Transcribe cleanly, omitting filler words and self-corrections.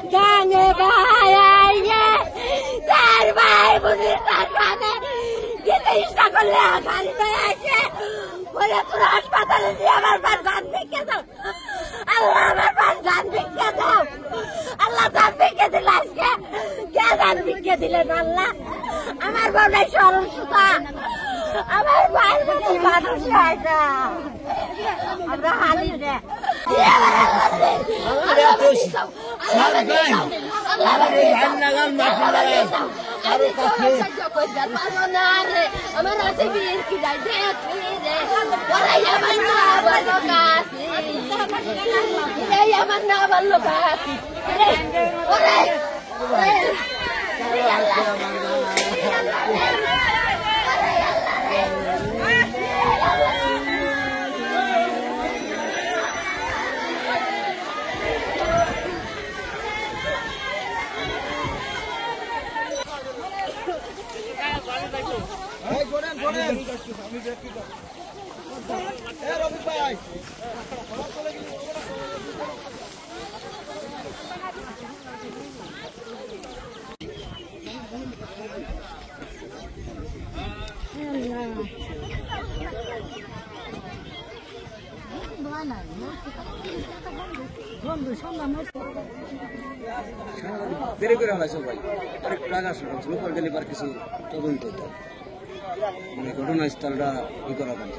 गाने भाई आइए चार भाई मुझे सरकाने कितने इष्टा को ले गाड़ी में आइए बोले तू अस्पताल में हमारे पास जान भी क्या दो अल्लाह हमारे पास जान भी क्या दो अल्लाह जान भी क्या दिला इसके क्या जान भी क्या दिले अल्लाह हमारे बोले शोरूम सुता हमारे भाई मुझे बातों से आएगा हमरा हाली दे দেরি করে হলাইছো ভাই অনেক টাকা ছিল পরে গেলে বার কিছু তদন্ত হতো মানে ঘটনাস্থলটা ই করা ভালো